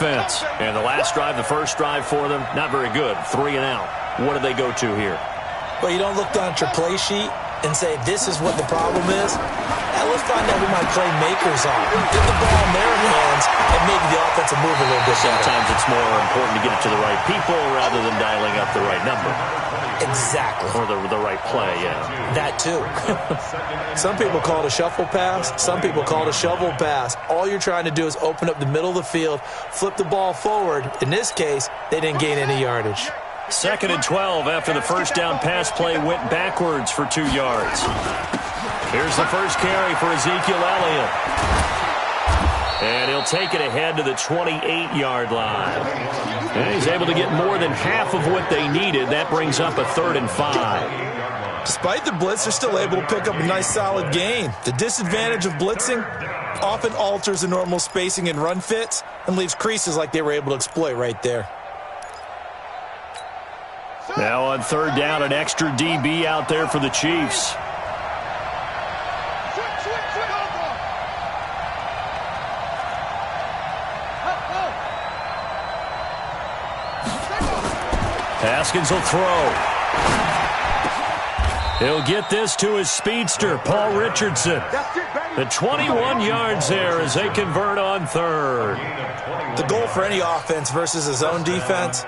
And the last drive, the first drive for them, not very good. 3 and out. What do they go to here? Well, you don't look down at your play sheet and say, this is what the problem is. Now, let's find out who my playmakers are. Get the ball in their hands and maybe the offense will move a little bit better. Sometimes it's more important to get it to the right people rather than dialing up the right number. Exactly. Or the right play, yeah. That too. Some people call it a shuffle pass. Some people call it a shovel pass. All you're trying to do is open up the middle of the field, flip the ball forward. In this case, they didn't gain any yardage. 2nd and 12 after the first down pass play went backwards for 2 yards. Here's the first carry for Ezekiel Elliott. And he'll take it ahead to the 28-yard line. And he's able to get more than half of what they needed. That brings up a 3rd and 5. Despite the blitz, they're still able to pick up a nice solid gain. The disadvantage of blitzing often alters the normal spacing and run fits and leaves creases like they were able to exploit right there. Now on 3rd down, an extra DB out there for the Chiefs. Haskins will throw. He'll get this to his speedster, Paul Richardson. The 21 yards there as they convert on 3rd. The goal for any offense versus his own defense,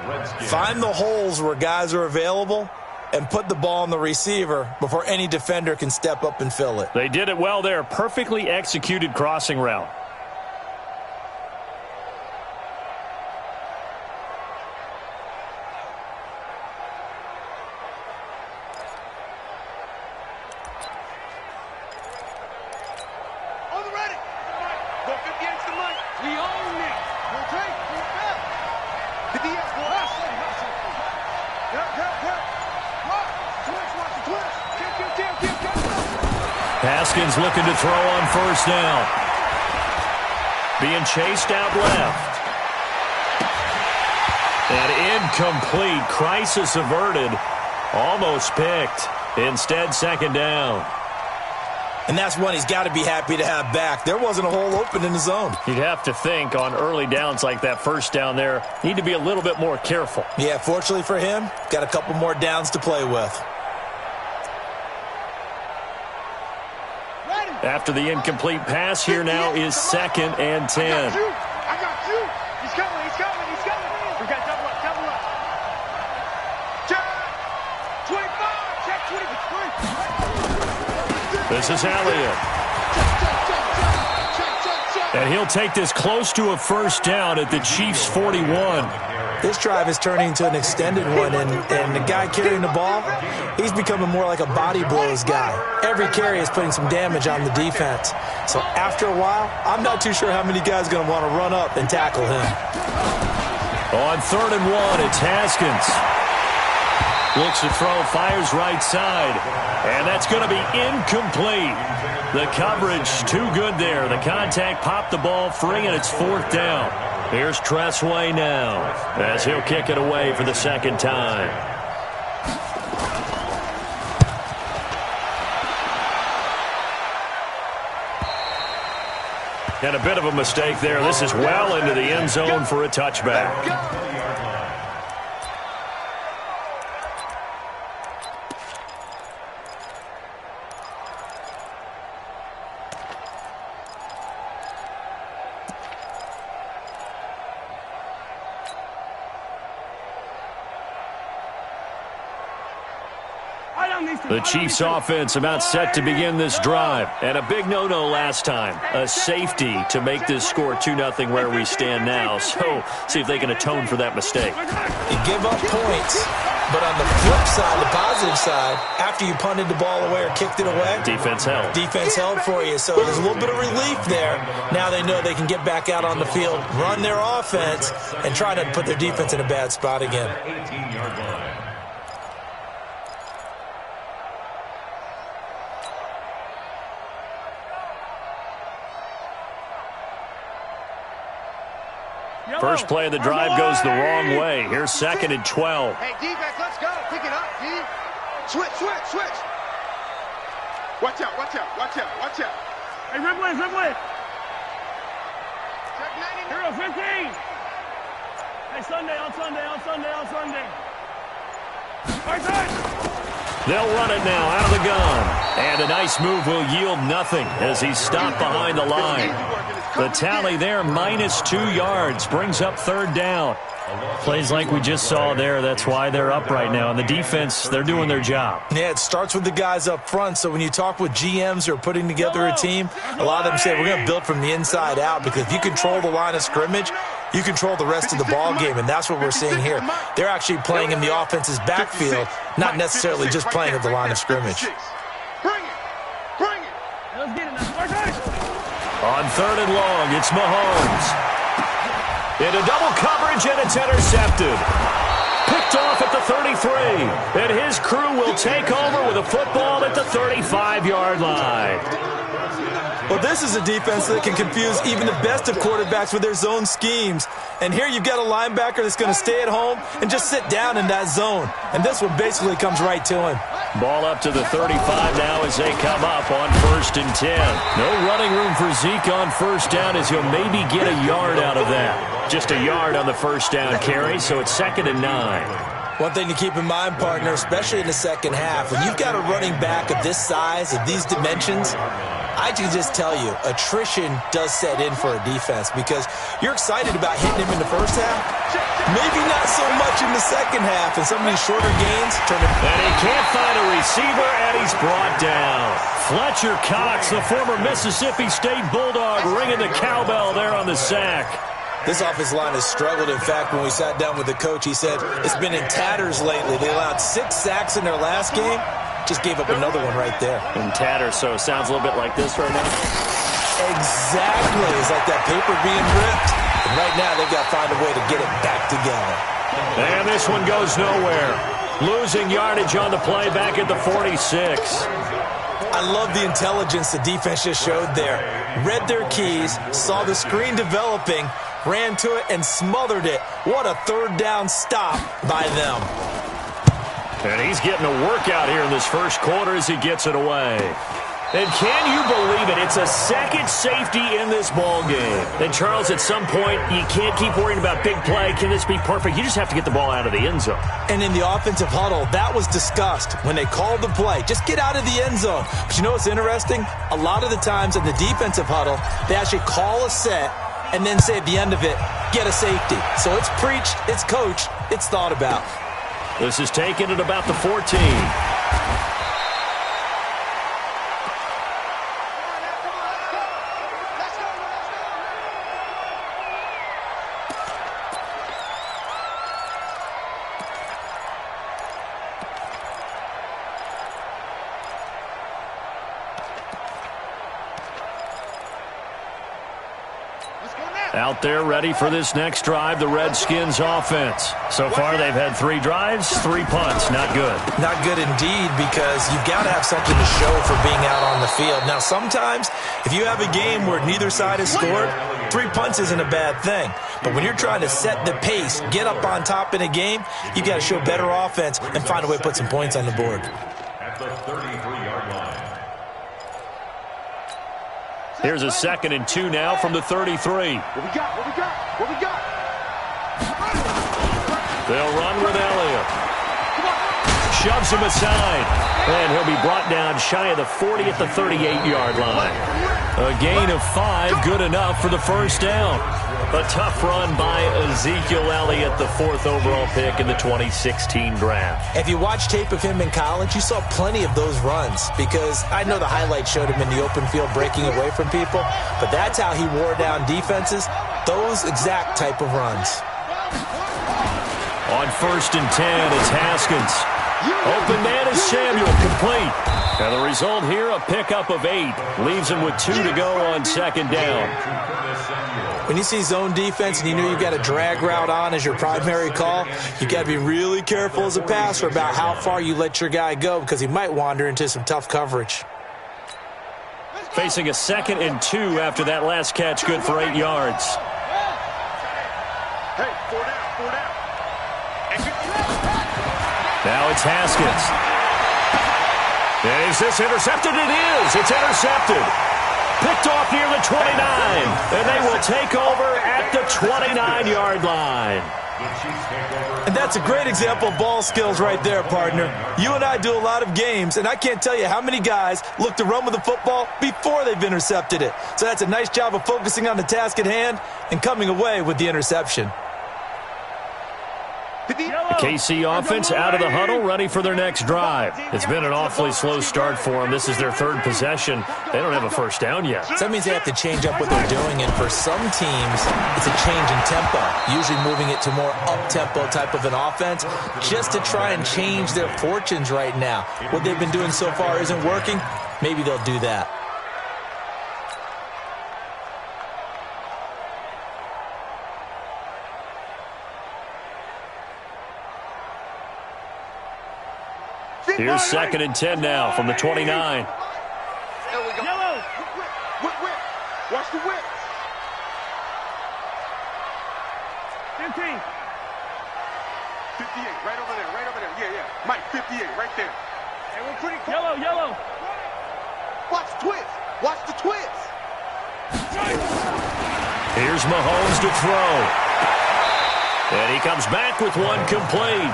find the holes where guys are available and put the ball on the receiver before any defender can step up and fill it. They did it well there. Perfectly executed crossing route. Haskins looking to throw on 1st down. Being chased out left. And incomplete. Crisis averted. Almost picked. Instead, 2nd down. And that's one he's got to be happy to have back. There wasn't a hole open in the zone. You'd have to think on early downs like that 1st down there, need to be a little bit more careful. Yeah, fortunately for him, got a couple more downs to play with. After the incomplete pass, here now is 2nd and 10. I got you. He's coming. We got double up. Check. 25. Check 20. This is Elliott. And he'll take this close to a 1st down at the Chiefs' 41. This drive is turning into an extended one, and the guy carrying the ball, he's becoming more like a body blows guy. Every carry is putting some damage on the defense. So after a while, I'm not too sure how many guys are going to want to run up and tackle him. On 3rd and 1, it's Haskins. Looks to throw, fires right side. And that's going to be incomplete. The coverage too good there. The contact popped the ball free, and it's 4th down. Here's Tressway now as he'll kick it away for the 2nd time. And a bit of a mistake there. This is well into the end zone for a touchback. The Chiefs offense about set to begin this drive. And a big no-no last time. A safety to make this score 2-0 where we stand now. So see if they can atone for that mistake. You give up points, but on the flip side, the positive side, after you punted the ball away or kicked it away, defense held. Defense held for you. So there's a little bit of relief there. Now they know they can get back out on the field, run their offense, and try to put their defense in a bad spot again. 18-yard line. First play of the drive goes the wrong way. Here's 2nd and 12. Hey, defense, let's go. Pick it up, D. Switch. Watch out. Hey, Ripley. Check 90. Hero 15. They'll run it now out of the gun. And a nice move will yield nothing as he's stopped behind the line. The tally there, -2 yards, brings up third down. Plays like we just saw there, that's why they're up right now. And the defense, they're doing their job. Yeah, it starts with the guys up front. So when you talk with GMs who are putting together a team, a lot of them say we're going to build from the inside out, because if you control the line of scrimmage, you control the rest of the ball game, and that's what we're seeing here. They're actually playing in the offense's backfield, not necessarily just playing at the line of scrimmage. On third and long, it's Mahomes. Into double coverage, and it's intercepted. Picked off at the 33, and his crew will take over with a football at the 35-yard line. Well, this is a defense that can confuse even the best of quarterbacks with their zone schemes. And here you've got a linebacker that's going to stay at home and just sit down in that zone. And this one basically comes right to him. Ball up to the 35 now as they come up on 1st and 10. No running room for Zeke on first down, as he'll maybe get a yard out of that. Just a yard on the first down carry, so it's 2nd and 9. One thing to keep in mind, partner, especially in the second half, when you've got a running back of this size, of these dimensions, I can just tell you, attrition does set in for a defense, because you're excited about hitting him in the first half. Maybe not so much in the second half, and some of these shorter gains turn it. And he can't find a receiver, and he's brought down. Fletcher Cox, the former Mississippi State Bulldog, ringing the cowbell there on the sack. This offensive line has struggled. In fact, when we sat down with the coach, he said it's been in tatters lately. They allowed 6 sacks in their last game. Just gave up another one right there. In tatters, so it sounds a little bit like this right now. Exactly. It's like that paper being ripped. And right now, they've got to find a way to get it back together. And this one goes nowhere. Losing yardage on the play back at the 46. I love the intelligence the defense just showed there. Read their keys, saw the screen developing, ran to it, and smothered it. What a third down stop by them. And he's getting a workout here in this first quarter as he gets it away. And can you believe it? It's a second safety in this ball game. And, Charles, at some point, you can't keep worrying about big play. Can this be perfect? You just have to get the ball out of the end zone. And in the offensive huddle, that was discussed when they called the play. Just get out of the end zone. But you know what's interesting? A lot of the times in the defensive huddle, they actually call a set and then say at the end of it, get a safety. So it's preached, it's coached, it's thought about. This is taken at about the 14. Out there ready for this next drive, the Redskins offense. So far, they've had 3 drives, 3 punts. Not good. Not good indeed, because you've got to have something to show for being out on the field. Now, sometimes, if you have a game where neither side has scored, 3 punts isn't a bad thing. But when you're trying to set the pace, get up on top in a game, you've got to show better offense and find a way to put some points on the board. At the 33-yard line. Here's a 2nd and 2 now from the 33. What we got? What we got? What we got? They'll run with Elliott. Shoves him aside. And he'll be brought down shy of the 40 at the 38-yard line. A gain of 5, good enough for the first down. A tough run by Ezekiel Elliott, the 4th overall pick in the 2016 draft. If you watch tape of him in college, you saw plenty of those runs, because I know the highlights showed him in the open field breaking away from people, but that's how he wore down defenses, those exact type of runs. On 1st and 10, it's Haskins. Open man is Samuel, complete. And the result here, a pickup of 8. Leaves him with 2 to go on 2nd down. When you see zone defense and you know you've got a drag route on as your primary call, you've got to be really careful as a passer about how far you let your guy go, because he might wander into some tough coverage. Facing a 2nd and 2 after that last catch, good for 8 yards. Hey, 4 down, 4 down. Now it's Haskins. Is this intercepted? It is. It's intercepted. Picked off near the 29. And they will take over at the 29-yard line. And that's a great example of ball skills right there, partner. You and I do a lot of games, and I can't tell you how many guys look to run with the football before they've intercepted it. So that's a nice job of focusing on the task at hand and coming away with the interception. The KC offense out of the huddle, ready for their next drive. It's been an awfully slow start for them. This is their third possession. They don't have a first down yet. So that means they have to change up what they're doing, and for some teams, it's a change in tempo, usually moving it to more up-tempo type of an offense, just to try and change their fortunes right now. What they've been doing so far isn't working. Maybe they'll do that. Here's 2nd and 10 now from the 29. There we go. Yellow. Whip. Watch the whip. 15. 58, right over there. Yeah. Mike, 58, right there. Hey, we're pretty close. Yellow. Watch the twist. Here's Mahomes to throw. And he comes back with one complete.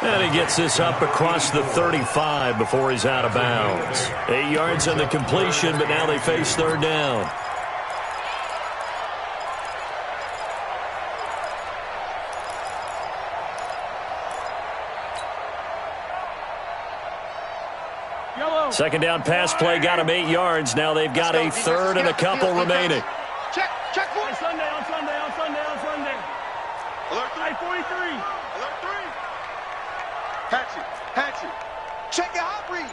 And he gets this up across the 35 before he's out of bounds. 8 yards on the completion, but now they face third down. Yellow. Second down pass play got him 8 yards. Now they've got a third and a couple remaining. Check for On Sunday. Alert 3. 43. Alert 3. Hatchet. Check your hot read.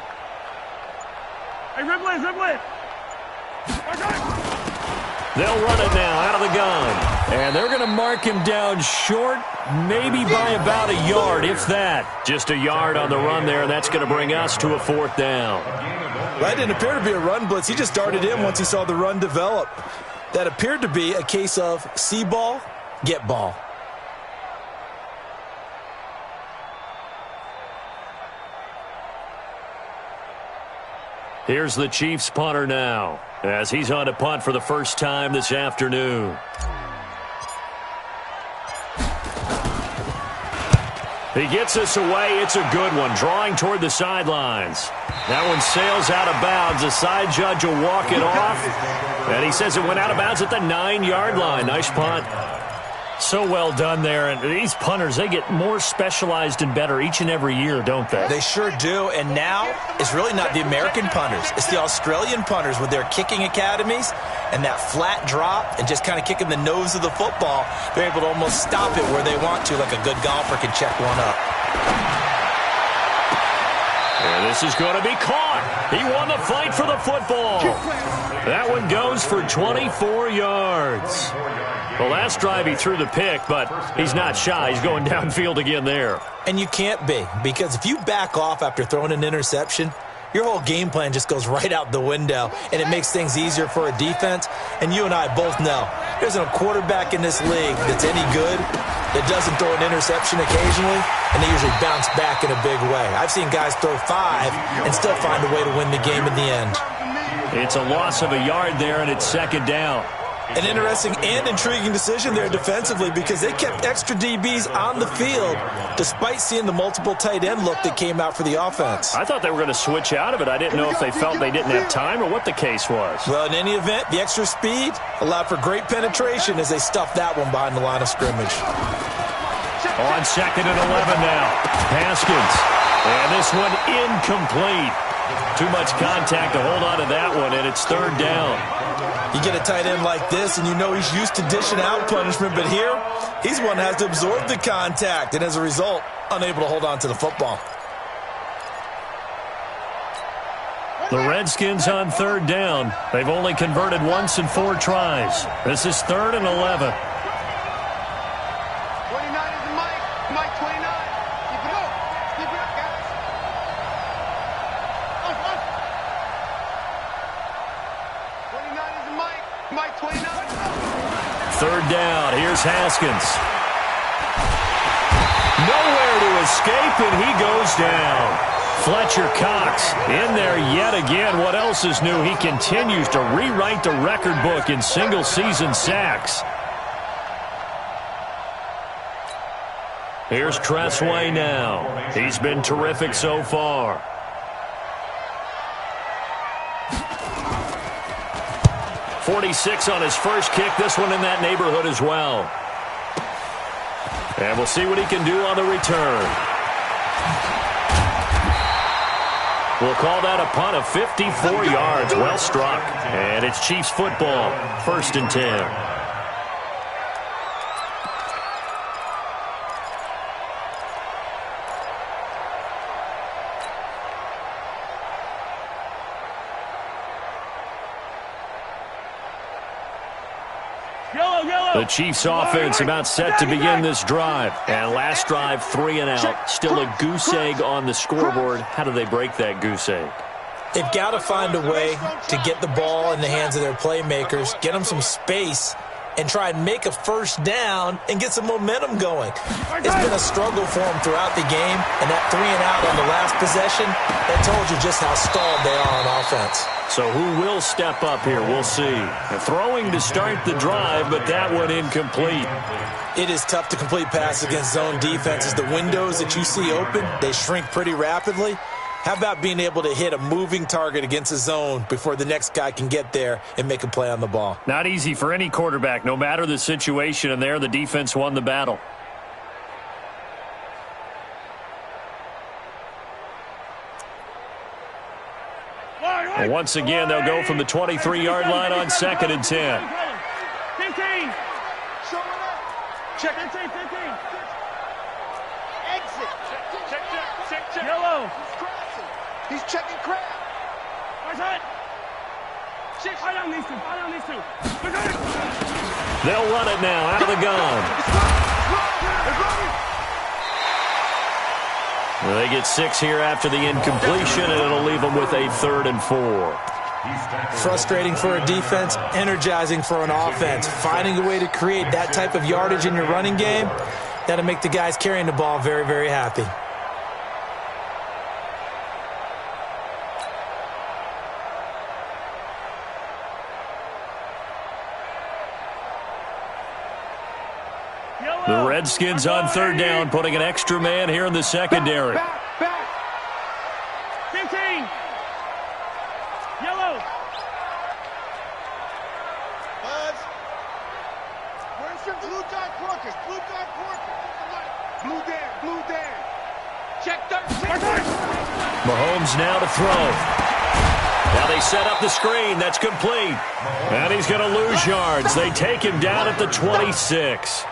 Hey, Riblet. They'll run it now out of the gun. And they're going to mark him down short, maybe by about a yard, if that. Just a yard on the run there, and that's going to bring us to a fourth down. That didn't appear to be a run blitz. He just darted in once he saw the run develop. That appeared to be a case of see ball, get ball. Here's the Chiefs punter now, as he's on to punt for the first time this afternoon. He gets us away. It's a good one, drawing toward the sidelines. That one sails out of bounds. The side judge will walk it off, and he says it went out of bounds at the 9-yard line. Nice punt. So well done there. And these punters, they get more specialized and better each and every year, don't they? They sure do. And now it's really not the American punters. It's the Australian punters with their kicking academies and that flat drop and just kind of kicking the nose of the football. They're able to almost stop it where they want to, like a good golfer can check one up. And this is going to be caught. He won the fight for the football. That one goes for 24 yards. The last drive he threw the pick, but he's not shy. He's going downfield again there. And you can't be, because if you back off after throwing an interception, your whole game plan just goes right out the window, and it makes things easier for a defense. And you and I both know there's a quarterback in this league that's any good that doesn't throw an interception occasionally, and they usually bounce back in a big way. I've seen guys throw 5 and still find a way to win the game in the end. It's a loss of a yard there, and it's second down. An interesting and intriguing decision there defensively, because they kept extra DBs on the field despite seeing the multiple tight end look that came out for the offense. I thought they were going to switch out of it. I didn't know if they felt they didn't have time or what the case was. Well, in any event, the extra speed allowed for great penetration as they stuffed that one behind the line of scrimmage. On 2nd and 11 now. Haskins. And this one incomplete. Too much contact to hold on to that one, and it's third down. You get a tight end like this, and you know he's used to dishing out punishment, but here, he's one that has to absorb the contact, and as a result, unable to hold on to the football. The Redskins on third down. They've only converted once in 4 tries. This is 3rd and 11. 29 is Mike 29. Keep it up. Keep it up, guys. Up. 29 is Mike 29. Third down. Here's Haskins. Nowhere to escape, and he goes down. Fletcher Cox in there yet again. What else is new? He continues to rewrite the record book in single-season sacks. Here's Tressway now. He's been terrific so far. .46 on his first kick. This one in that neighborhood as well. And we'll see what he can do on the return. We'll call that a punt of 54 yards. Well struck. And it's Chiefs football. 1st and 10. The Chiefs offense about set to begin this drive. And last drive, 3 and out. Still a goose egg on the scoreboard. How do they break that goose egg? They've got to find a way to get the ball in the hands of their playmakers, get them some space, and try and make a first down and get some momentum going. It's been a struggle for them throughout the game, and that 3 and out on the last possession, that told you just how stalled they are on offense. So who will step up here? We'll see. Throwing to start the drive, but that one incomplete. It is tough to complete passes against zone defenses. The windows that you see open, they shrink pretty rapidly. How about being able to hit a moving target against a zone before the next guy can get there and make a play on the ball? Not easy for any quarterback, no matter the situation, and there the defense won the battle. And once again, they'll go from the 23-yard line on 2nd and 10. 15. Check. 15. Exit. Check. Yellow. He's checking crab. Right side. I don't need to. They'll run it now out of the gun. They get 6 here after the incompletion, and it'll leave them with a 3rd and 4. Frustrating for a defense, energizing for an offense. Finding a way to create that type of yardage in your running game, that'll make the guys carrying the ball very, very happy. The Redskins on 3rd down, putting an extra man here in the secondary. Back. 15. Yellow. Buzz. Where's your blue dot Porkers? Blue Dan. Check 13. Mahomes now to throw. Now they set up the screen. That's complete. And he's going to lose yards. They take him down at the 26.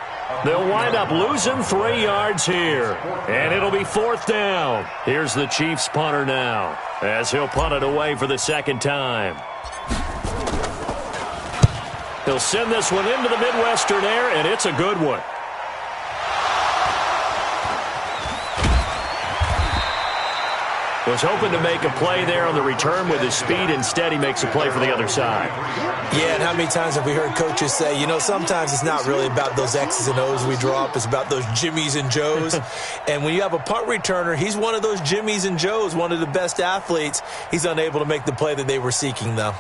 They'll wind up losing 3 yards here. And it'll be 4th down. Here's the Chiefs punter now, as he'll punt it away for the 2nd time. He'll send this one into the Midwestern air, and it's a good one. Was hoping to make a play there on the return with his speed. Instead, he makes a play for the other side. Yeah, and how many times have we heard coaches say, you know, sometimes it's not really about those X's and O's we draw up. It's about those Jimmies and Joes. And when you have a punt returner, he's one of those Jimmies and Joes, one of the best athletes. He's unable to make the play that they were seeking, though.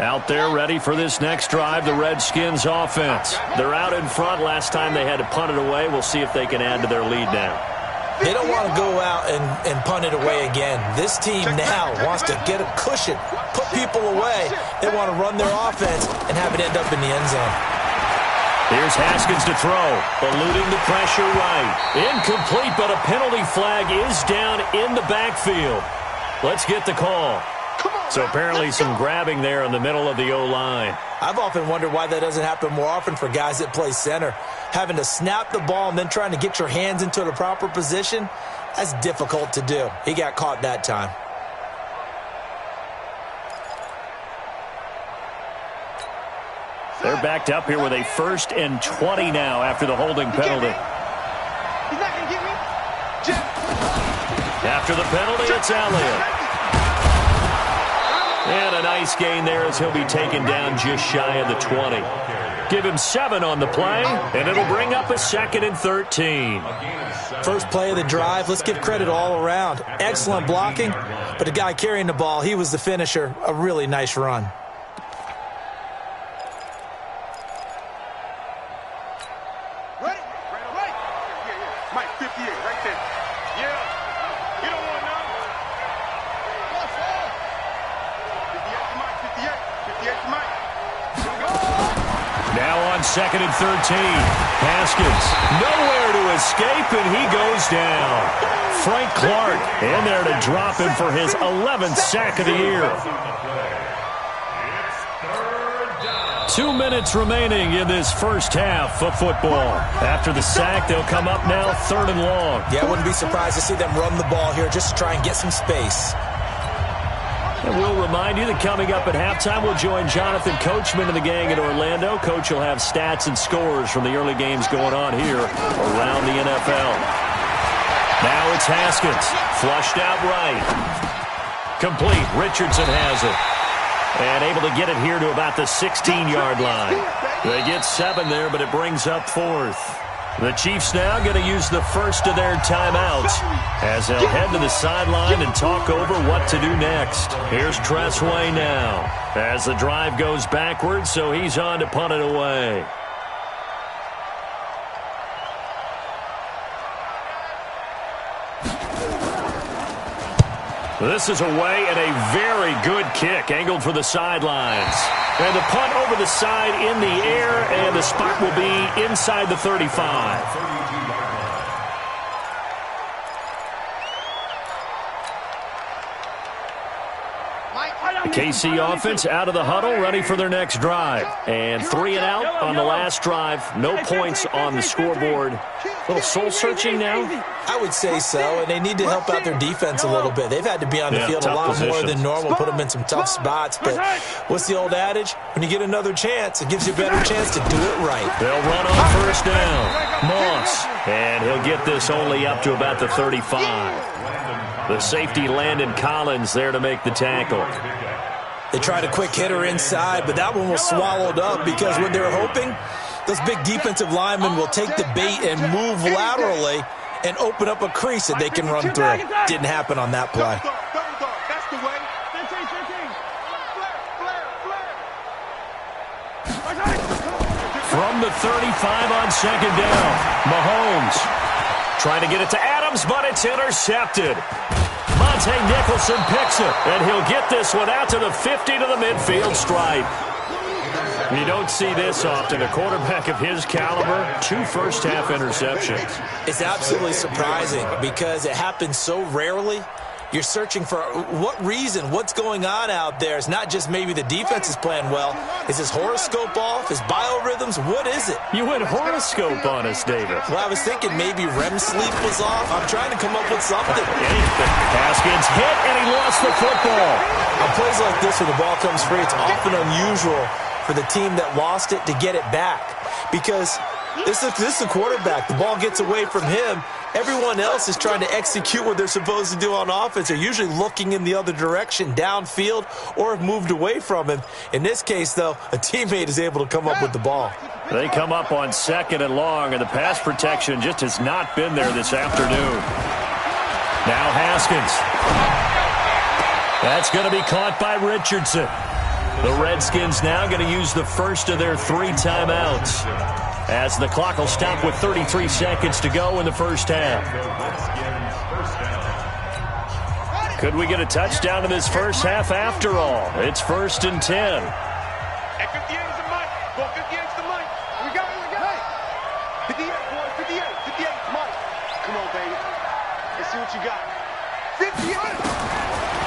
Out there ready for this next drive, the Redskins offense. They're out in front. Last time they had to punt it away. We'll see if they can add to their lead now. They don't want to go out and punt it away again. This team now wants to get a cushion, put people away. They want to run their offense and have it end up in the end zone. Here's Haskins to throw, eluding the pressure right. Incomplete, but a penalty flag is down in the backfield. Let's get the call. So apparently some grabbing there in the middle of the O-line. I've often wondered why that doesn't happen more often for guys that play center. Having to snap the ball and then trying to get your hands into the proper position, that's difficult to do. He got caught that time. They're backed up here with a 1st and 20 now after the holding penalty. He's not going to get me. After the penalty, it's Elliott. And a nice gain there as he'll be taken down just shy of the 20. Give him 7 on the play, and it'll bring up a 2nd and 13. First play of the drive, let's give credit all around. Excellent blocking, but the guy carrying the ball, he was the finisher. A really nice run. Ready? Right. Yeah. Mike, 58, right there. Yeah. You don't want none. 58 to Mike, 58. 58 to Mike. Now on 2nd and 13. Haskins nowhere to escape, and he goes down. Frank Clark in there to drop him for his 11th sack of the year. 2 minutes remaining in this first half of football. After the sack, they'll come up now 3rd and long. Yeah, I wouldn't be surprised to see them run the ball here just to try and get some space. And we'll remind you that coming up at halftime, we'll join Jonathan Coachman and the gang in Orlando. Coach will have stats and scores from the early games going on here around the NFL. Now it's Haskins. Flushed out right. Complete. Richardson has it. And able to get it here to about the 16-yard line. They get 7 there, but it brings up 4th. The Chiefs now going to use the first of their timeouts as they'll head to the sideline and talk over what to do next. Here's Tressway now as the drive goes backwards, so he's on to punt it away. This is away and a very good kick angled for the sidelines. And the punt over the side in the air, and the spot will be inside the 35. The KC offense out of the huddle, ready for their next drive. And 3 and out on the last drive. No points on the scoreboard. A little soul-searching now? I would say so, and they need to help out their defense a little bit. They've had to be on the field a lot more than normal, put them in some tough spots. But what's the old adage? When you get another chance, it gives you a better chance to do it right. They'll run on first down. Moss. And he'll get this only up to about the 35. The safety Landon Collins there to make the tackle. They tried a quick hitter inside, but that one was swallowed up because what they were hoping, those big defensive linemen will take the bait and move laterally and open up a crease that they can run through. Didn't happen on that play. That's the way. From the 35 on 2nd down, Mahomes trying to get it to Adams, but it's intercepted. Monte Nicholson picks it, and he'll get this one out to the 50 to the midfield stripe. You don't see this often. A quarterback of his caliber, 2 first-half interceptions. It's absolutely surprising because it happens so rarely. You're searching for what reason, what's going on out there. It's not just maybe the defense is playing well. Is his horoscope off? His biorhythms? What is it? You went horoscope on us, David. Well, I was thinking maybe REM sleep was off. I'm trying to come up with something. Anything. Haskins hit, and he lost the football. On plays like this where the ball comes free, it's often unusual for the team that lost it to get it back because this is a quarterback. The ball gets away from him. Everyone else is trying to execute what they're supposed to do on offense. They're usually looking in the other direction, downfield, or have moved away from him. In this case, though, a teammate is able to come up with the ball. They come up on 2nd and long, and the pass protection just has not been there this afternoon. Now Haskins. That's going to be caught by Richardson. The Redskins now going to use the first of their 3 timeouts, as the clock will stop with 33 seconds to go in the first half. Could we get a touchdown in this first half after all? It's 1st and 10. Hey, 58 is the mic. Go 58 is the mic. We got it. Hey. 58, boys. 58. 58 is Mike. Come on, baby. Let's see what you got. 58.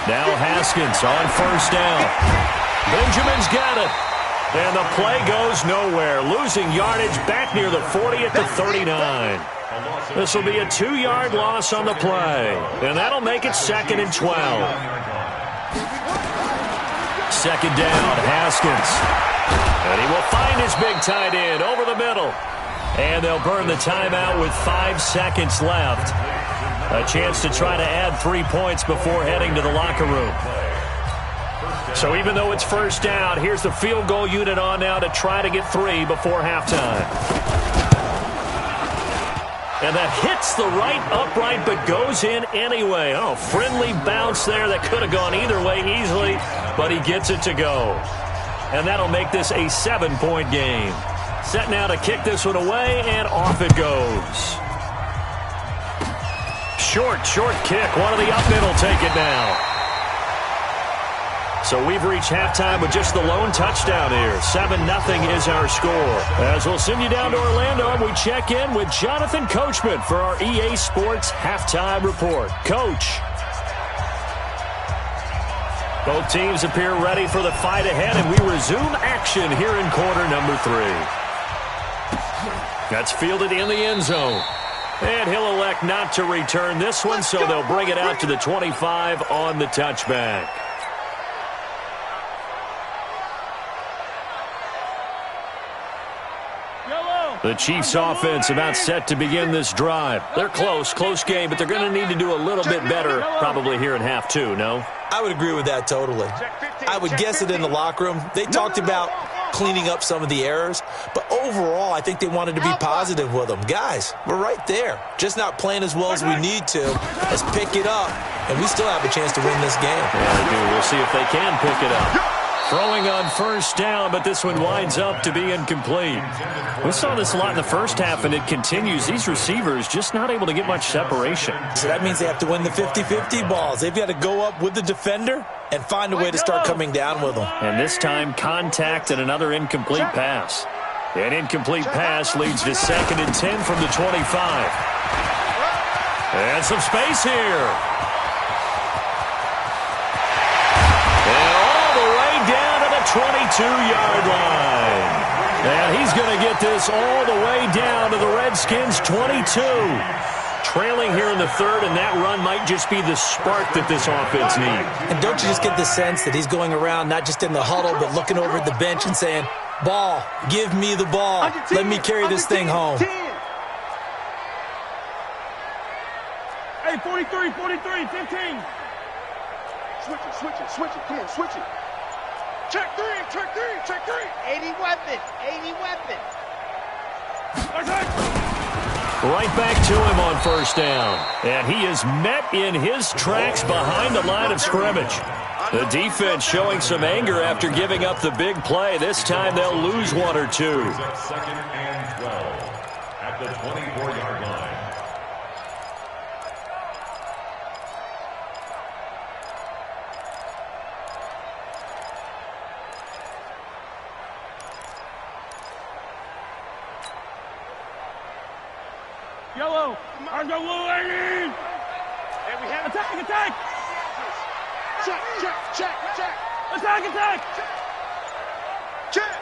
Now Haskins on first down. Benjamin's got it. And the play goes nowhere. Losing yardage back near the 40 at the 39. This will be a 2-yard loss on the play. And that'll make it 2nd and 12. 2nd down, Haskins. And he will find his big tight end over the middle. And they'll burn the timeout with 5 seconds left. A chance to try to add 3 points before heading to the locker room. So even though it's first down, here's the field goal unit on now to try to get 3 before halftime. And that hits the right upright but goes in anyway. Oh, friendly bounce there that could have gone either way easily, but he gets it to go. And that'll make this a 7-point game. Set now to kick this one away, and off it goes. Short kick. One of the up men will take it now. So we've reached halftime with just the lone touchdown here. 7-0 is our score. As we'll send you down to Orlando, we check in with Jonathan Coachman for our EA Sports Halftime Report. Coach. Both teams appear ready for the fight ahead, and we resume action here in quarter number 3. That's fielded in the end zone. And he'll elect not to return this one, so they'll bring it out to the 25 on the touchback. The Chiefs offense about set to begin this drive. They're close game, but they're going to need to do a little bit better probably here in half 2, no? I would agree with that totally. I would guess it in the locker room. They talked about cleaning up some of the errors, but overall I think they wanted to be positive with them. Guys, we're right there. Just not playing as well as we need to. Let's pick it up, and we still have a chance to win this game. Yeah, they do. We'll see if they can pick it up. Throwing on first down, but this one winds up to be incomplete. We saw this a lot in the first half, and it continues. These receivers just not able to get much separation. So that means they have to win the 50-50 balls. They've got to go up with the defender and find a way to start coming down with them. And this time, contact and another incomplete pass. An incomplete pass leads to 2nd and 10 from the 25. And some space here. Down to the 22-yard line. And he's going to get this all the way down to the Redskins' 22. Trailing here in the 3rd, and that run might just be the spark that this offense needs. And don't you just get the sense that he's going around not just in the huddle, but looking over at the bench and saying, ball, give me the ball. Let me carry this thing home. Hey, 43, 15. Switch it. Come on, switch it. Check three. 80 weapon. Right back to him on first down. And he is met in his tracks behind the line of scrimmage. The defense showing some anger after giving up the big play. This time they'll lose 1 or 2. 2nd and 12 at the 24-yard line. Yellow. I'm the blue lane. And we have Attack. check. Attack. Check.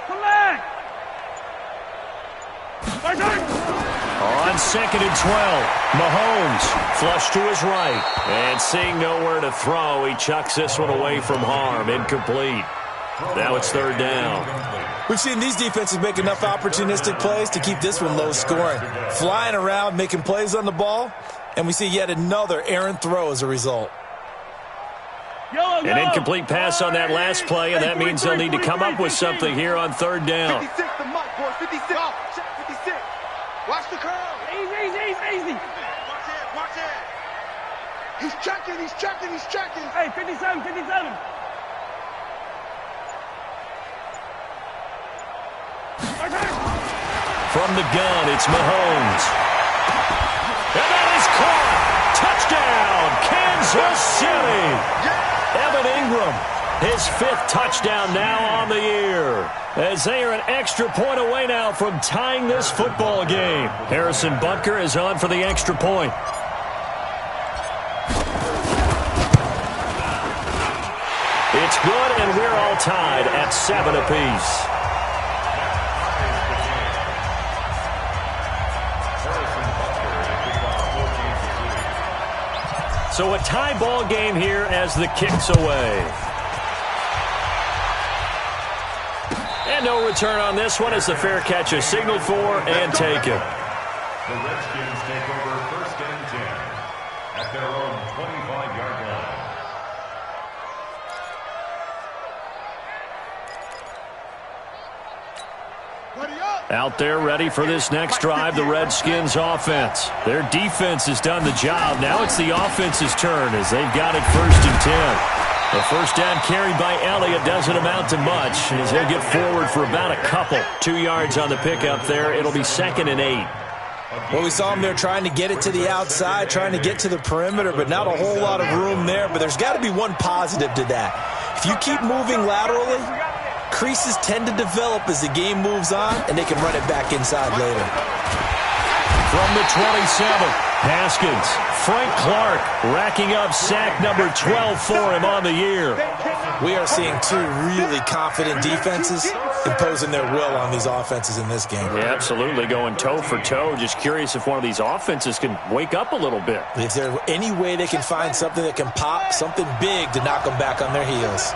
Come back. On 2nd and 12, Mahomes flush to his right. And seeing nowhere to throw, he chucks this one away from harm. Incomplete. Now it's 3rd down. We've seen these defenses make enough opportunistic plays to keep this one low scoring. Flying around, making plays on the ball, and we see yet another errant throw as a result. An incomplete pass on that last play, and that means they'll need to come up with something here on 3rd down. 56, the mic, boys. 56. Check 56. Watch the curl. Easy. Watch it. He's checking. Hey, 57. From the gun, it's Mahomes. And that is caught. Touchdown, Kansas City. Evan Ingram, his 5th touchdown now on the year. As they are an extra point away now from tying this football game. Harrison Butker is on for the extra point. It's good, and we're all tied at 7 apiece. So a tie ball game here as the kick's away. And no return on this one as the fair catch is signaled for and taken. The Redskins take over 1st and 10 at their own 25-yard line. Out there ready for this next drive, the Redskins offense. Their defense has done the job. Now it's the offense's turn as they've got it 1st and 10. The first down carried by Elliott doesn't amount to much as he'll get forward for about a couple. 2 yards on the pickup there. It'll be 2nd and 8. Well, we saw him there trying to get it to the outside, trying to get to the perimeter, but not a whole lot of room there. But there's got to be one positive to that. If you keep moving laterally, creases tend to develop as the game moves on, and they can run it back inside later. From the 27, Haskins. Frank Clark racking up sack number 12 for him on the year. We are seeing two really confident defenses imposing their will on these offenses in this game. Yeah, absolutely, going toe for toe. Just curious if one of these offenses can wake up a little bit. Is there any way they can find something that can pop, something big to knock them back on their heels?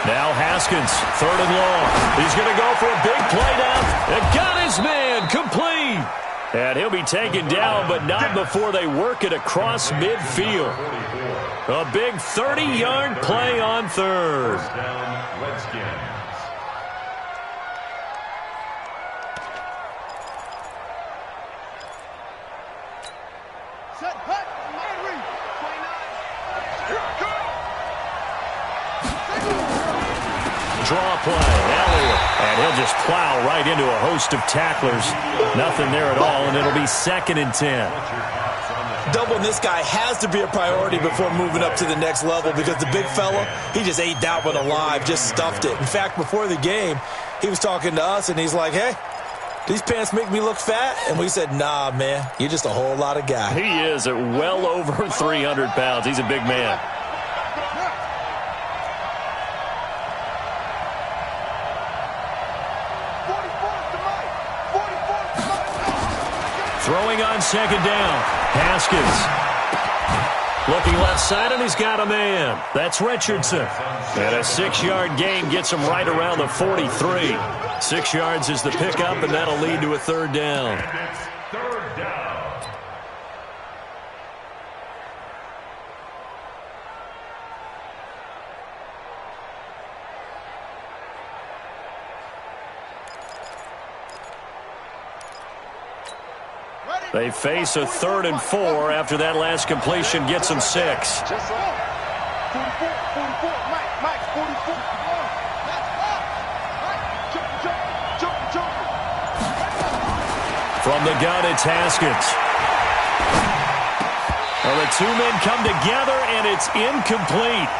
Now Haskins, 3rd and long. He's going to go for a big play down. And got his man complete. And he'll be taken down, but not before they work it across midfield. A big 30-yard play on 3rd. Draw play, Elliott, and he'll just plow right into a host of tacklers. Nothing there at all, and it'll be 2nd and 10. Doubling this guy has to be a priority before moving up to the next level because the big fella, he just ate that one alive, just stuffed it. In fact, before the game, he was talking to us, and he's like, hey, these pants make me look fat? And we said, nah, man, you're just a whole lot of guy. He is at well over 300 pounds. He's a big man. Throwing on 2nd down. Haskins. Looking left side, and he's got a man. That's Richardson. And a 6-yard gain gets him right around the 43. 6 yards is the pickup, and that'll lead to a 3rd down. They face a 3rd and 4 after that last completion gets them 6. Just like 44, 44, Mike, 44. Jump. From the gun, it's Haskins. Well, the two men come together, and it's incomplete.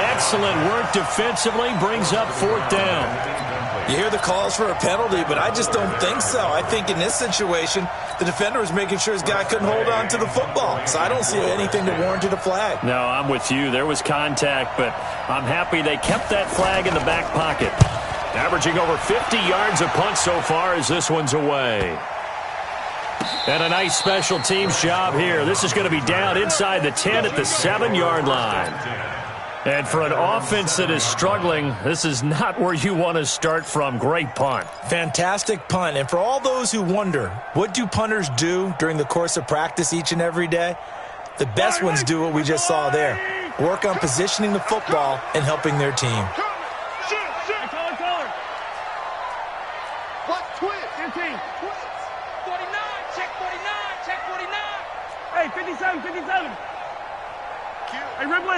Excellent work defensively, brings up 4th down. You hear the calls for a penalty, but I just don't think so. I think in this situation, the defender was making sure his guy couldn't hold on to the football. So I don't see anything that warranted a flag. No, I'm with you. There was contact, but I'm happy they kept that flag in the back pocket. Averaging over 50 yards a punt so far as this one's away. And a nice special teams job here. This is going to be down inside the 10 at the 7-yard line. And for an offense that is struggling, this is not where you want to start from. Great punt. Fantastic punt. And for all those who wonder, what do punters do during the course of practice each and every day? The best ones do what we just saw there. Work on positioning the football and helping their team. What twist? 15. 49, check 49. Hey, 57. Hey, Ripley.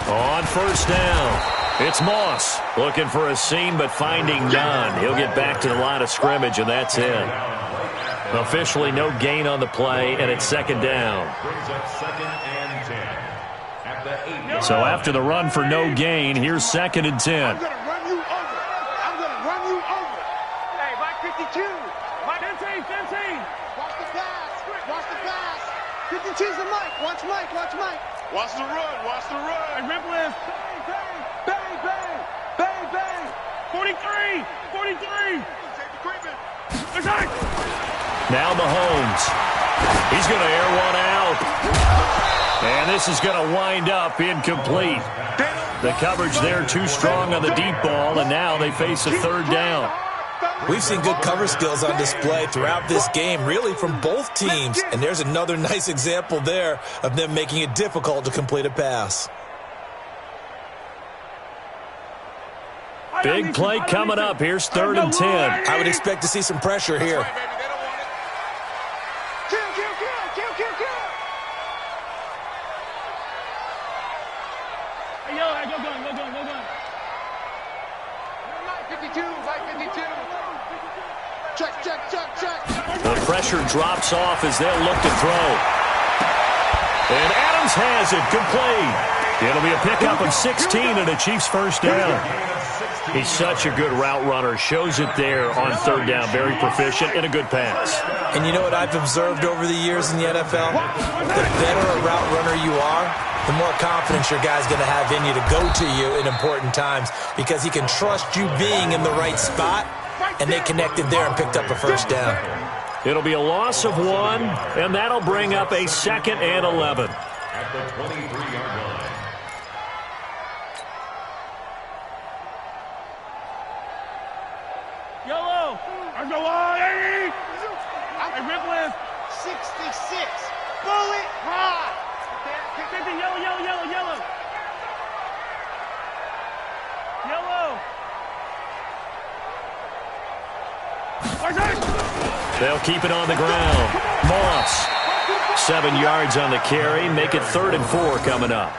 On 1st down, it's Moss looking for a seam but finding none. He'll get back to the line of scrimmage, and that's it. Officially no gain on the play, and it's 2nd down. So after the run for no gain, here's 2nd and 10. I'm going to run you over. Hey, Mike 52. Mike 15. Watch the pass. 52's the Mike. Watch Mike. Watch the run. Hey, Ripley. Bang. 43. Take the equipment. Attack. Now Mahomes. He's going to air one out. And this is going to wind up incomplete. The coverage there too strong on the deep ball, and now they face a third down. We've seen good cover skills on display throughout this game, really from both teams. And there's another nice example there of them making it difficult to complete a pass. Big play coming up. Here's 3rd and 10. I would expect to see some pressure here. The pressure drops off as they'll look to throw. And Adams has it complete. It'll be a pickup of 16 and a Chiefs first down. He's such a good route runner. Shows it there on 3rd down. Very proficient and a good pass. And you know what I've observed over the years in the NFL? The better a route runner you are, the more confidence your guy's going to have in you to go to you in important times because he can trust you being in the right spot, and they connected there and picked up a first down. It'll be a loss of 1, and that'll bring up a 2nd and 11. At the 23-yard line. Yellow. I go on, Eddie. I rip with 66. Bullet high. 50. Yellow. They'll keep it on the ground. Moss, 7 yards on the carry. Make it 3rd and 4 coming up.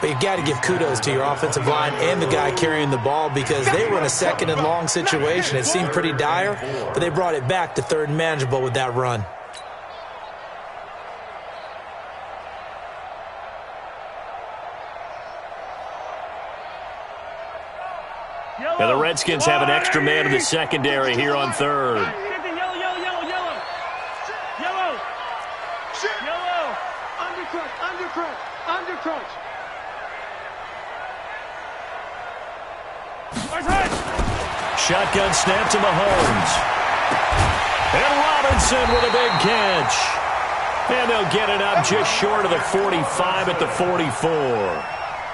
But you've got to give kudos to your offensive line and the guy carrying the ball because they were in a 2nd and long situation. It seemed pretty dire, but they brought it back to 3rd and manageable with that run. And the Redskins have an extra man in the secondary here on 3rd. Yellow. Undercrunch. Shotgun snap to Mahomes. And Robinson with a big catch. And they'll get it up just short of the 45 at the 44.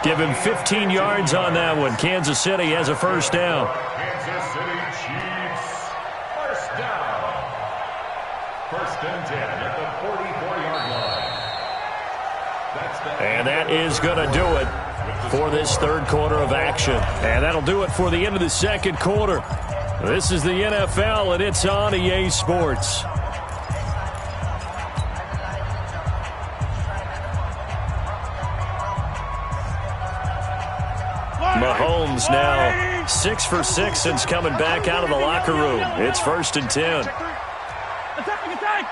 Give him 15 yards on that one. Kansas City has a first down. Kansas City Chiefs, first down. 1st and 10 at the 44-yard line. And that is going to do it for this 3rd quarter of action. And that'll do it for the end of the 2nd quarter. This is the NFL, and it's on EA Sports. Mahomes now 6 for 6 since coming back out of the locker room. It's 1st and 10. Attack!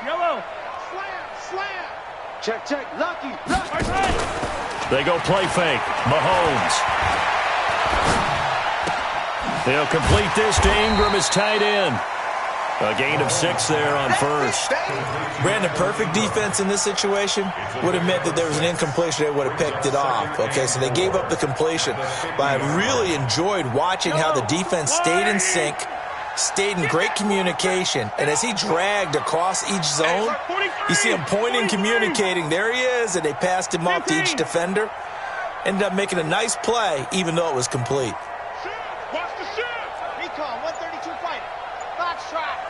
Yellow. Slam. Check. Lucky. They go play fake. Mahomes. They'll complete this to Ingram as tight end. A gain of 6 there on 1st. Brandon, perfect defense in this situation would have meant that there was an incompletion. They would have picked it off. Okay, so they gave up the completion. But I really enjoyed watching how the defense stayed in sync, stayed in great communication. And as he dragged across each zone, you see him pointing, communicating. There he is, and they passed him off to each defender. Ended up making a nice play, even though it was complete. Watch the shoot. Recon, 132 fighter. Box track.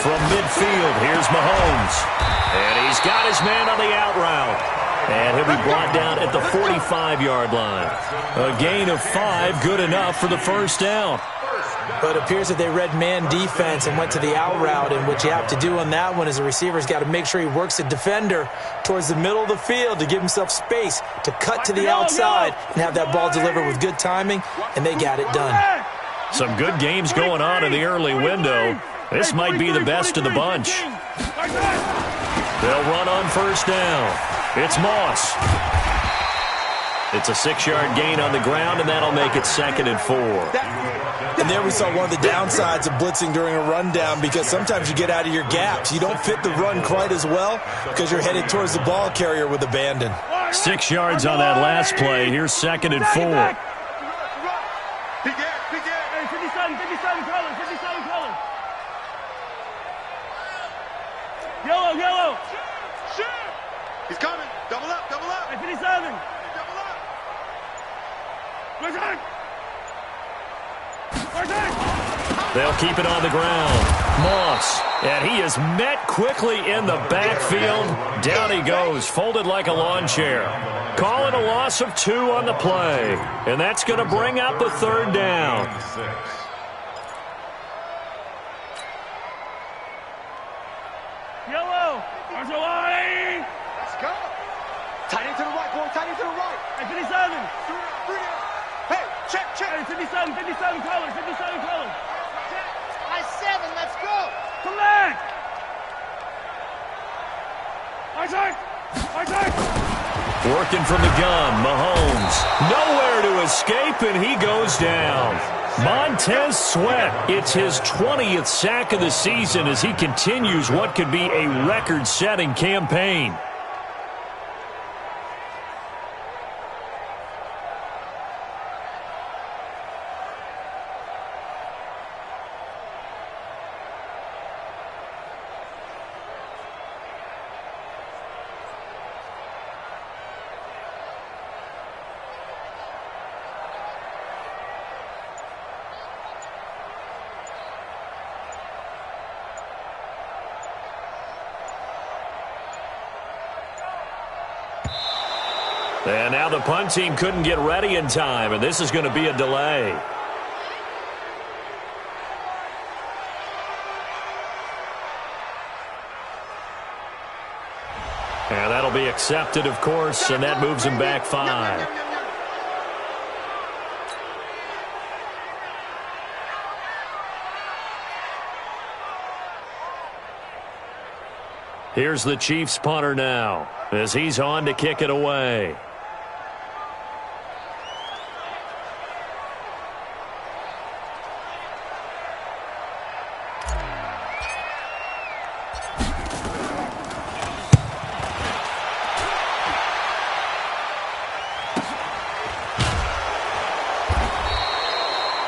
From midfield, here's Mahomes. And he's got his man on the out route. And he'll be brought down at the 45-yard line. A gain of 5, good enough for the first down. But it appears that they read man defense and went to the out route, and what you have to do on that one is the receiver's got to make sure he works the defender towards the middle of the field to give himself space to cut to the outside and have that ball delivered with good timing, and they got it done. Some good games going on in the early window. This might be the best of the bunch. They'll run on first down. It's Moss. It's a 6-yard gain on the ground, and that'll make it 2nd and 4. And there we saw one of the downsides of blitzing during a rundown, because sometimes you get out of your gaps. You don't fit the run quite as well because you're headed towards the ball carrier with abandon. 6 yards on that last play. Here's 2nd and 4. Big air, big air. Hey, 57 color, 57 color. Yellow, yellow. He's coming. Double up, double up. Hey, 57. Double up. Right side. Right side. They'll keep it on the ground. Moss, and he is met quickly in the backfield. Down he goes, folded like a lawn chair. Calling a loss of 2 on the play, and that's going to bring up a 3rd down. Yellow. RSOI. Let's go. Tight end to the right, boy. Tight end to the right. Hey, 57. 3 down. Hey, check, check. Hey, 57 color, 57 color. High 7, let's go. Come back. Right side. Right side. Working from the gun, Mahomes. Nowhere to escape, and he goes down. Montez Sweat, it's his 20th sack of the season as he continues what could be a record-setting campaign. And now the punt team couldn't get ready in time, and this is going to be a delay. And that'll be accepted, of course, and that moves him back 5. Here's the Chiefs punter now as he's on to kick it away.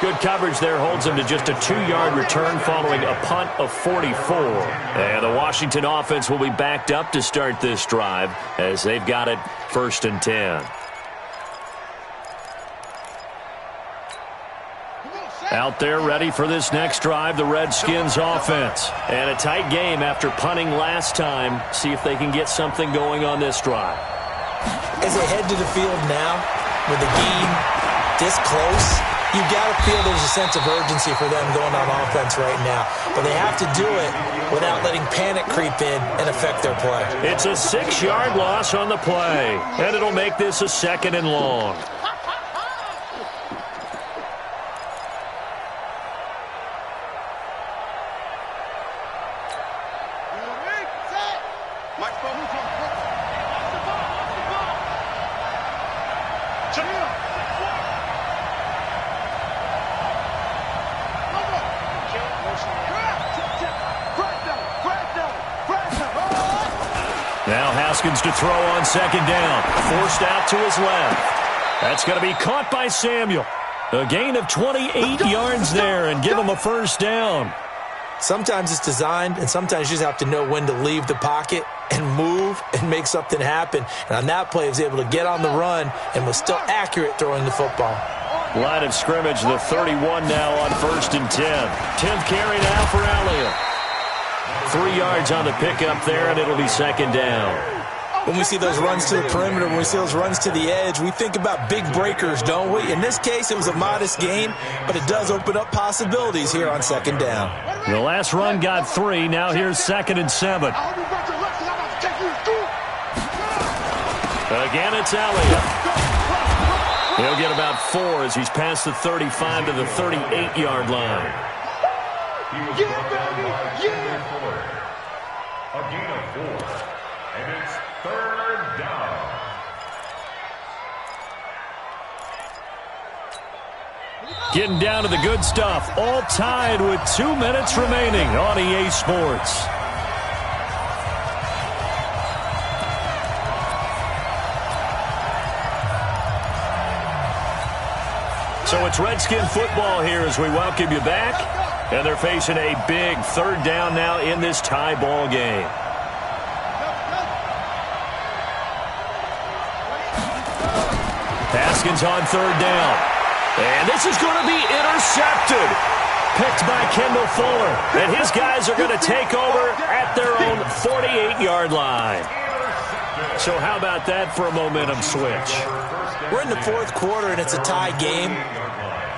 Good coverage there holds him to just a 2-yard return following a punt of 44. And the Washington offense will be backed up to start this drive as they've got it 1st and 10. Out there ready for this next drive, the Redskins offense. And a tight game after punting last time. See if they can get something going on this drive. As they head to the field now, with the game this close, you've got to feel there's a sense of urgency for them going on offense right now. But they have to do it without letting panic creep in and affect their play. It's a 6-yard loss on the play, and it'll make this a 2nd and long. Now Haskins to throw on 2nd down. Forced out to his left. That's going to be caught by Samuel. A gain of 28 yards there and give him a 1st down. Sometimes it's designed, and sometimes you just have to know when to leave the pocket and move and make something happen. And on that play, he was able to get on the run and was still accurate throwing the football. Line of scrimmage, the 31 now on 1st and 10. 10th carry now for Elliott. 3 yards on the pickup there, and it'll be 2nd down. When we see those runs to the perimeter, when we see those runs to the edge, we think about big breakers, don't we? In this case, it was a modest gain, but it does open up possibilities here on 2nd down. The last run got 3. Now here's 2nd and 7. Again, it's Elliott. He'll get about 4 as he's past the 35 to the 38-yard line. He was brought down by Junior Ford. A gain of 4. And it's 3rd down. Getting down to the good stuff. All tied with 2 minutes remaining on EA Sports. So it's Redskin football here as we welcome you back. And they're facing a big third down now in this tie ball game. Haskins on third down. And this is going to be intercepted. Picked by Kendall Fuller. And his guys are going to take over at their own 48-yard line. So how about that for a momentum switch? We're in the fourth quarter, and it's a tie game.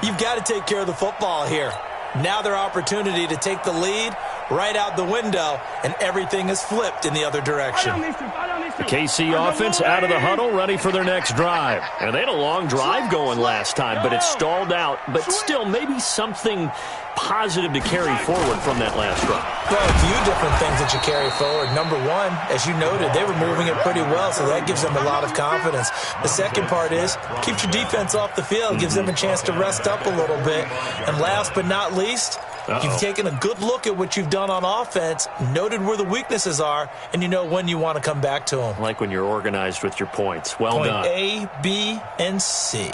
You've got to take care of the football here. Now their opportunity to take the lead right out the window, and everything is flipped in the other direction. The KC offense out of the huddle, ready for their next drive. And they had a long drive going last time, but it stalled out. But still, maybe something positive to carry forward from that last drive. Well, a few different things that you carry forward. Number one, as you noted, they were moving it pretty well, so that gives them a lot of confidence. The second part is, keeps your defense off the field, gives them a chance to rest up a little bit. And last but not least, you've taken a good look at what you've done on offense, noted where the weaknesses are, and you know when you want to come back to them. Like when you're organized with your points. Well done. Point A, B, and C.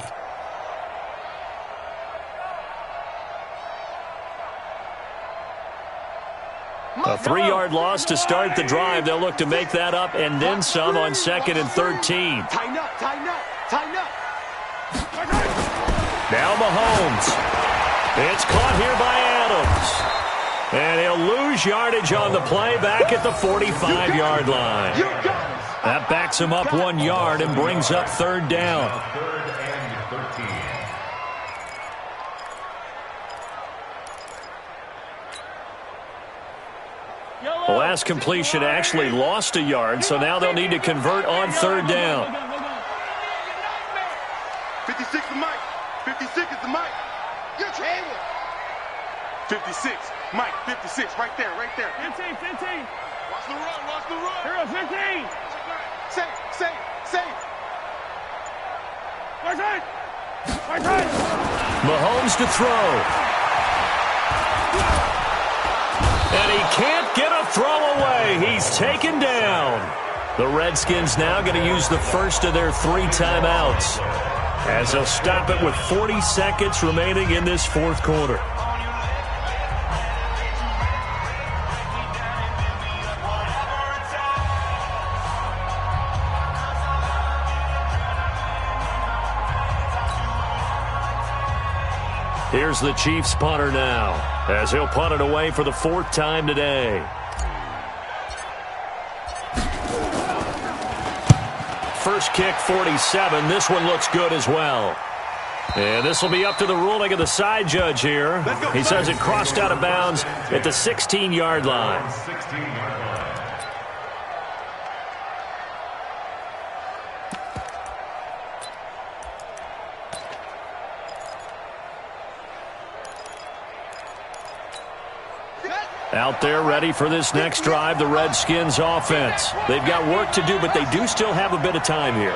A 3-yard loss to start the drive. They'll look to make that up and then some on 2nd and 13. Tighten up, tighten up, tighten up. Now Mahomes. It's caught here by Adams. And he'll lose yardage on the play back at the 45-yard line. That backs him up 1 yard and brings up third down. The last completion actually lost a yard, so now they'll need to convert on third down. 56 is Mike. 56 is the Mike. You're table. 56. Mike, 56. Right there, right there. 15, 15. Watch the run, watch the run. Here, 15. Safe. Right side. Right side. Mahomes to throw. And he can't get a throw away. He's taken down. The Redskins now going to use the first of their 3 timeouts as they'll stop it with 40 seconds remaining in this fourth quarter. Here's the Chiefs punter now, as he'll punt it away for the 4th time today. First kick, 47. This one looks good as well. And this will be up to the ruling of the side judge here. He says it crossed out of bounds at the 16-yard line. Out there ready for this next drive, the Redskins offense. They've got work to do, but they do still have a bit of time here.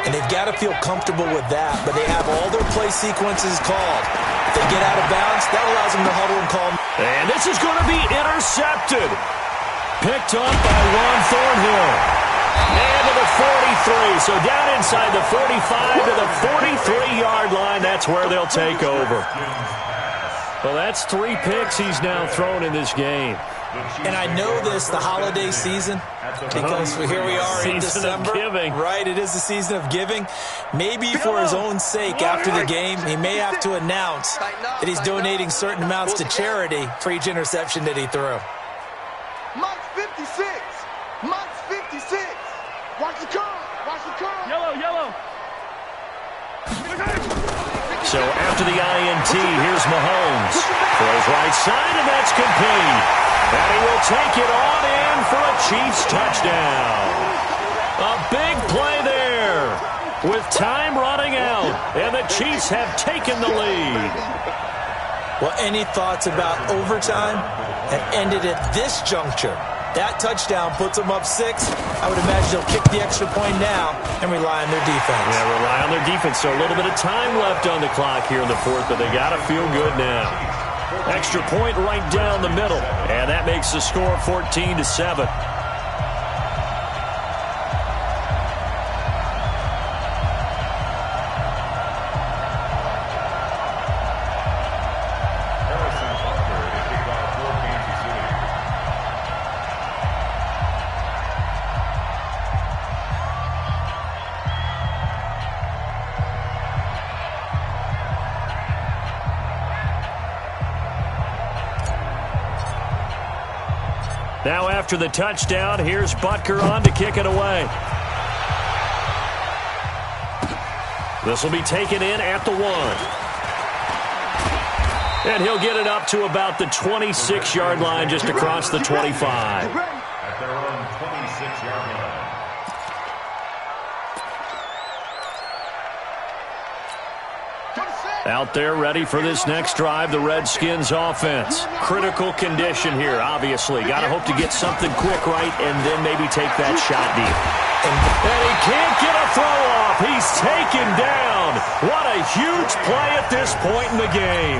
And they've got to feel comfortable with that, but they have all their play sequences called. If they get out of bounds, that allows them to huddle and call. And this is going to be intercepted. Picked up by Ron Thornhill. And to the 43. So down inside the 45 to the 43-yard line. That's where they'll take over. Well, that's 3 picks he's now thrown in this game. And I know this, the holiday season, because here we are in December. Right, it is the season of giving. Maybe for his own sake after the game, he may have to announce that he's donating certain amounts to charity for each interception that he threw. Mike's 56. Mike's 56. Watch the curl. Watch the curl. Yellow. So after the INT, here's Mahomes. Throws right side, and that's complete. And he will take it on in for a Chiefs touchdown. A big play there with time running out, and the Chiefs have taken the lead. Well, any thoughts about overtime have ended at this juncture? That touchdown puts them up 6. I would imagine they'll kick the extra point now and rely on their defense. Yeah, rely on their defense. So a little bit of time left on the clock here in the 4th, but they got to feel good now. Extra point right down the middle, and that makes the score 14-7. Now after the touchdown, here's Butker on to kick it away. This will be taken in at the 1. And he'll get it up to about the 26-yard line, just across the 25. At their own 26-yard line. Out there ready for this next drive, the Redskins offense. Critical condition here, obviously. Got to hope to get something quick right and then maybe take that shot deep. And he can't get a throw off. He's taken down. What a huge play at this point in the game.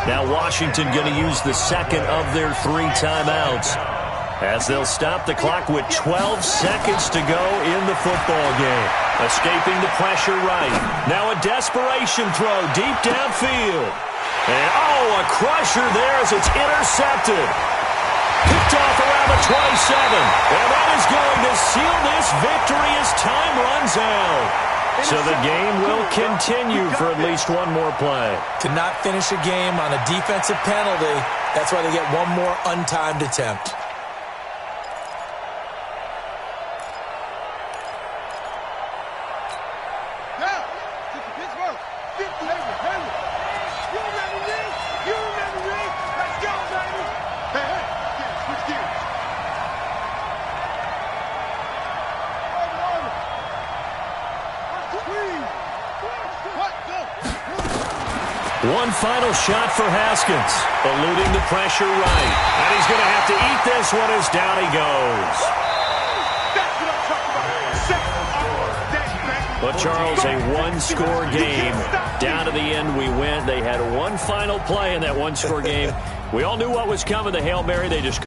Now Washington going to use the second of their 3 timeouts as they'll stop the clock with 12 seconds to go in the football game. Escaping the pressure right. Now a desperation throw deep downfield. And a crusher there as it's intercepted. Picked off around the 27. And that is going to seal this victory as time runs out. So the game will continue for at least one more play. To not finish a game on a defensive penalty, that's why they get one more untimed attempt. One final shot for Haskins, eluding the pressure right. And he's going to have to eat this one as down he goes. But, Charles, a one-score game. Down to the end, we went. They had one final play in that one-score game. We all knew what was coming, the Hail Mary. They just